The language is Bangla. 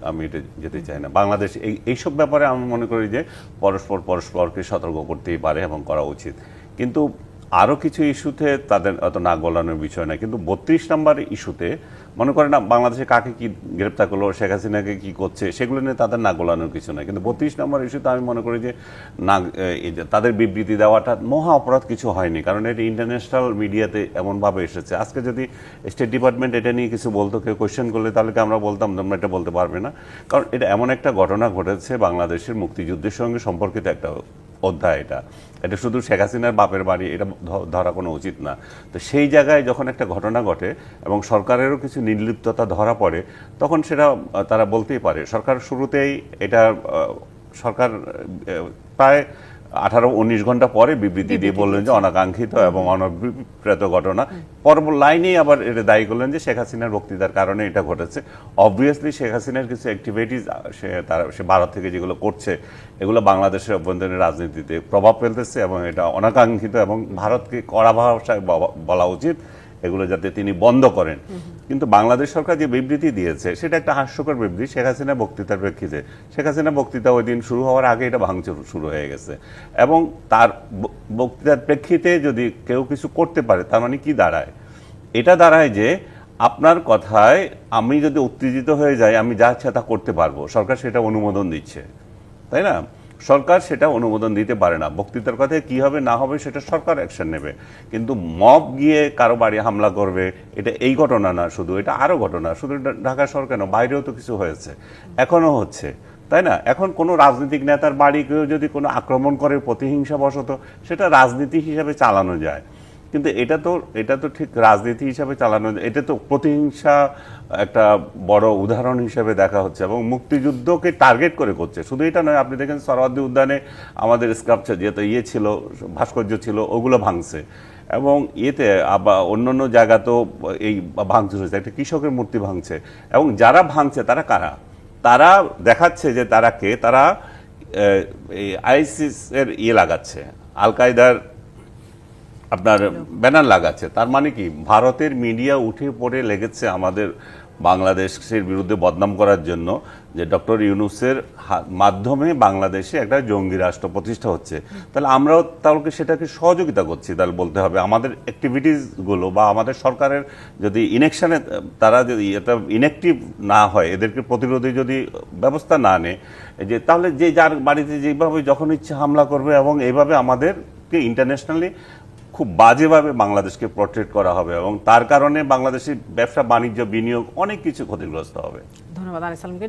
আমি এটা যেতে চাই না। বাংলাদেশ এইসব ব্যাপারে আমি মনে করি যে পরস্পরকে সতর্ক করতেই পারে এবং করা উচিত। কিন্তু আরও কিছু ইস্যুতে তাদের অত নাক গলানোর বিষয় না। কিন্তু 32 নম্বর ইস্যুতে মনে করেন না বাংলাদেশে কাকে কি গ্রেপ্তার করলো, শেখ হাসিনাকে কি করছে, সেগুলো নিয়ে তাদের নাক গলানোর কিছু নয়। কিন্তু 32 নম্বর ইস্যুতে আমি মনে করি যে না, তাদের বিবৃতি দেওয়াটা মহা অপরাধ কিছু হয়নি, কারণ এটা ইন্টারন্যাশনাল মিডিয়াতে এমনভাবে এসেছে। আজকে যদি স্টেট ডিপার্টমেন্ট এটা নিয়ে কিছু বলতো, কেউ কোয়েশ্চেন করলে, তাহলে কি আমরা বলতাম তোমরা এটা বলতে পারবে না? কারণ এটা এমন একটা ঘটনা ঘটেছে, বাংলাদেশের মুক্তিযুদ্ধের সঙ্গে সম্পর্কিত একটা অধ্যায়। এটা শুধু শেখ হাসিনার বাপের বাড়ি এটা ধরা কোনো উচিত না। তো সেই জায়গায় যখন একটা ঘটনা ঘটে এবং সরকারেরও কিছু নির্লিপ্ততা ধরা পড়ে, তখন সেটা তারা বলতেই পারে। সরকার শুরুতেই এটা সরকার প্রায় 18-19 ঘন্টা পরে বিবৃতি দিয়ে বললেন যে অনাকাঙ্ক্ষিত এবং অনভিপ্রেত ঘটনা। পরবর্তী লাইনেই আবার এটা দায়ী করলেন যে শেখ হাসিনার বক্তৃতার কারণে এটা ঘটেছে। অবভিয়াসলি শেখ হাসিনার কিছু অ্যাক্টিভিটিস সে ভারত থেকে যেগুলো করছে, এগুলো বাংলাদেশের অভ্যন্তরীণ রাজনীতিতে প্রভাব ফেলতেছে এবং এটা অনাকাঙ্ক্ষিত, এবং ভারতকে কড়া ভাষায় বলা উচিত এগুলো যাতে তিনি বন্ধ করেন। কিন্তু বাংলাদেশ সরকার যে বিবৃতি দিয়েছে সেটা একটা হাস্যকর বিবৃতি শেখ হাসিনার বক্তৃতার প্রেক্ষিতে। শেখ হাসিনার বক্তৃতা ওই দিন শুরু হওয়ার আগে এটা ভাঙচুর শুরু হয়ে গেছে, এবং তার বক্তৃতার প্রেক্ষিতে যদি কেউ কিছু করতে পারে তার মানে কি দাঁড়ায়? এটা দাঁড়ায় যে আপনার কথায় আমি যদি উত্তেজিত হয়ে যাই, আমি যা ইচ্ছা তা করতে পারবো, সরকার সেটা অনুমোদন দিচ্ছে, তাই না? সরকার সেটা অনুমোদন দিতে পারে না। বক্তৃতার কথায় কি হবে না হবে সেটা সরকার অ্যাকশন নেবে। কিন্তু মব গিয়ে কারো বাড়ি হামলা করবে, এটা এই ঘটনা না শুধু, এটা আরও ঘটনা। শুধু ঢাকা শহর কেন, বাইরেও তো কিছু হয়েছে, এখনো হচ্ছে, তাই না? এখন কোনো রাজনৈতিক নেতার বাড়ি কেউ যদি কোনো আক্রমণ করে প্রতিহিংসাবশত, সেটা রাজনীতি হিসাবে চালানো যায়, কিন্তু এটা তো ঠিক রাজনীতি হিসাবে চালানো, এটা তো প্রতিহিংসা একটা বড় উদাহরণ হিসেবে দেখা হচ্ছে এবং মুক্তিযুদ্ধকে টার্গেট করে করছে। শুধু এটা নয়, আপনি দেখেন সরওয়ার্দী উদ্যানে আমাদের স্কাল্পচার যেহেতু ছিল, ভাস্কর্য ছিল, ওগুলো ভাঙছে, এবং আবার অন্যান্য জায়গাতেও এই ভাঙচুর হয়েছে। একটা কৃষকের মূর্তি ভাঙছে, এবং যারা ভাঙছে তারা কারা? তারা দেখাচ্ছে যে তারা কে, তারা আইসিস এর লাগাচ্ছে, আল কায়দার আপনার ব্যানার লাগাচ্ছে। তার মানে কি, ভারতের মিডিয়া উঠে পড়ে লেগেছে আমাদের বাংলাদেশের বিরুদ্ধে বদনাম করার জন্য, যে ডক্টর ইউনূসের মাধ্যমে বাংলাদেশে একটা জঙ্গি রাষ্ট্র প্রতিষ্ঠা হচ্ছে। তাহলে আমরাও তাহলে সেটাকে সহযোগিতা করছি, তাহলে বলতে হবে আমাদের অ্যাক্টিভিটিসগুলো বা আমাদের সরকারের যদি ইনেকশনে তারা যদি এটা ইনঅ্যাক্টিভ না হয়, এদেরকে প্রতিরোধে যদি ব্যবস্থা না নেয়, যে তাহলে যে যার বাড়িতে যেভাবে যখন ইচ্ছে হামলা করবে, এবং এইভাবে আমাদেরকে ইন্টারন্যাশনালি খুব বাজেভাবে বাংলাদেশকে পোর্ট্রেট করা হবে, এবং তার কারণে বাংলাদেশের ব্যবসা বাণিজ্য বিনিয়োগ অনেক কিছু ক্ষতিগ্রস্ত হবে। ধন্যবাদ আনিস সালামকে।